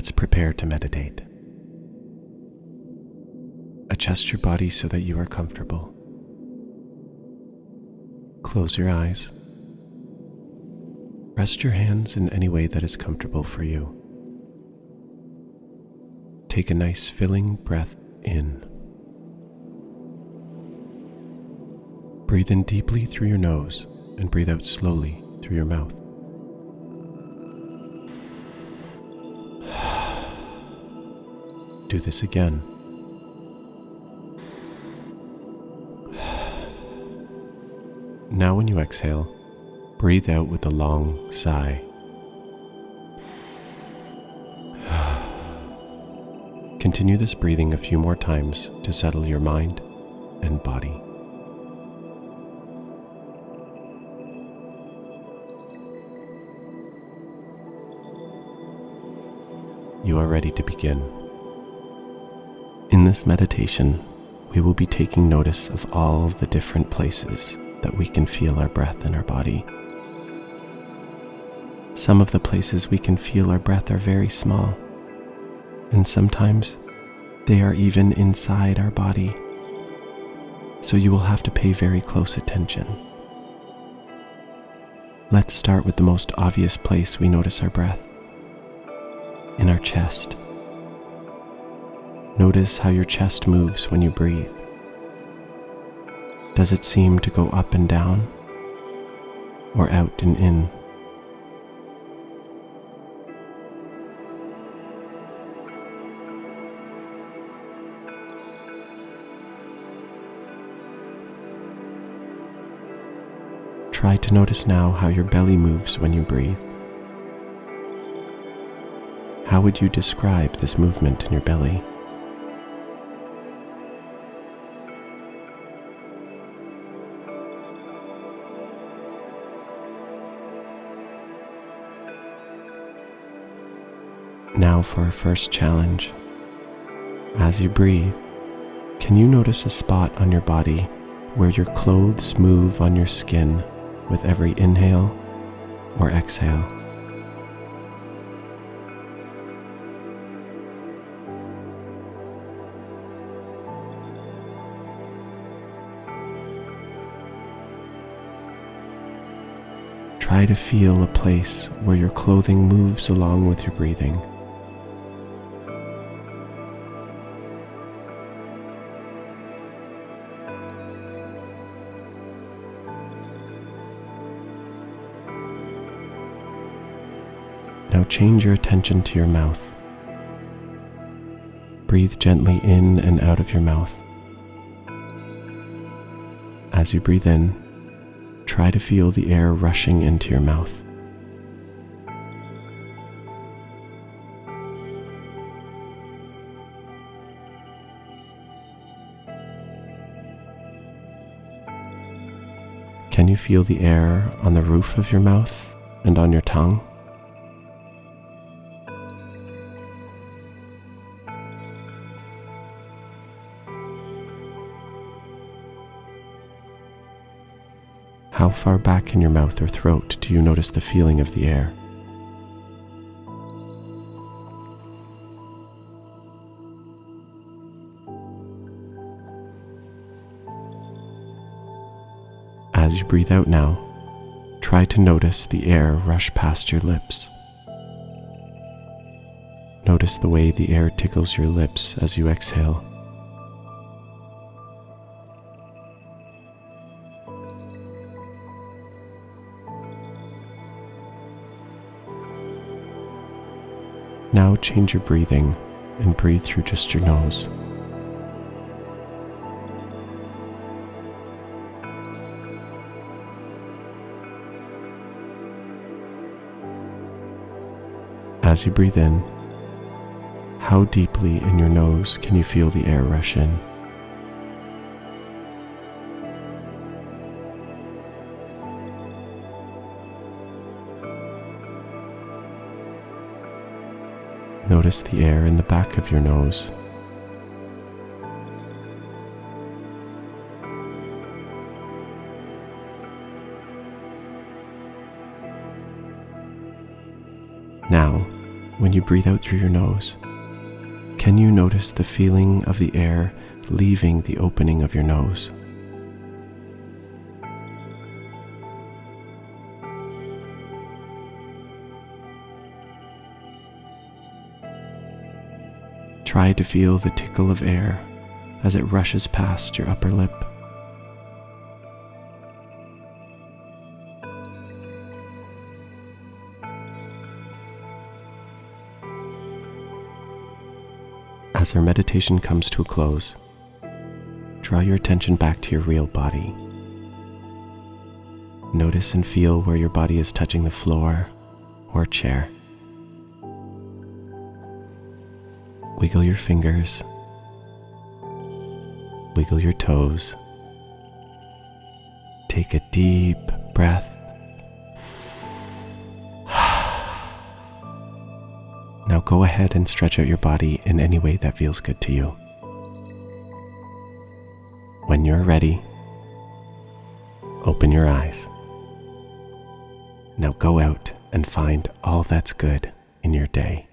Let's prepare to meditate. Adjust your body so that you are comfortable. Close your eyes. Rest your hands in any way that is comfortable for you. Take a nice filling breath in. Breathe in deeply through your nose and breathe out slowly through your mouth. Do this again. Now when you exhale, breathe out with a long sigh. Continue this breathing a few more times to settle your mind and body. You are ready to begin. In this meditation, we will be taking notice of all the different places that we can feel our breath in our body. Some of the places we can feel our breath are very small, and sometimes they are even inside our body, so you will have to pay very close attention. Let's start with the most obvious place we notice our breath, in our chest. Notice how your chest moves when you breathe. Does it seem to go up and down, or out and in? Try to notice now how your belly moves when you breathe. How would you describe this movement in your belly? Now for our first challenge. As you breathe, can you notice a spot on your body where your clothes move on your skin with every inhale or exhale? Try to feel a place where your clothing moves along with your breathing. Now change your attention to your mouth. Breathe gently in and out of your mouth. As you breathe in, try to feel the air rushing into your mouth. Can you feel the air on the roof of your mouth and on your tongue? How far back in your mouth or throat do you notice the feeling of the air? As you breathe out now, try to notice the air rush past your lips. Notice the way the air tickles your lips as you exhale. Now change your breathing and breathe through just your nose. As you breathe in, how deeply in your nose can you feel the air rush in? Notice the air in the back of your nose. Now, When you breathe out through your nose, can you notice the feeling of the air leaving the opening of your nose? Try to feel the tickle of air as it rushes past your upper lip. As our meditation comes to a close, draw your attention back to your real body. Notice and feel where your body is touching the floor or chair. Wiggle your fingers, wiggle your toes. Take a deep breath. Now go ahead and stretch out your body in any way that feels good to you. When you're ready, open your eyes. Now go out and find all that's good in your day.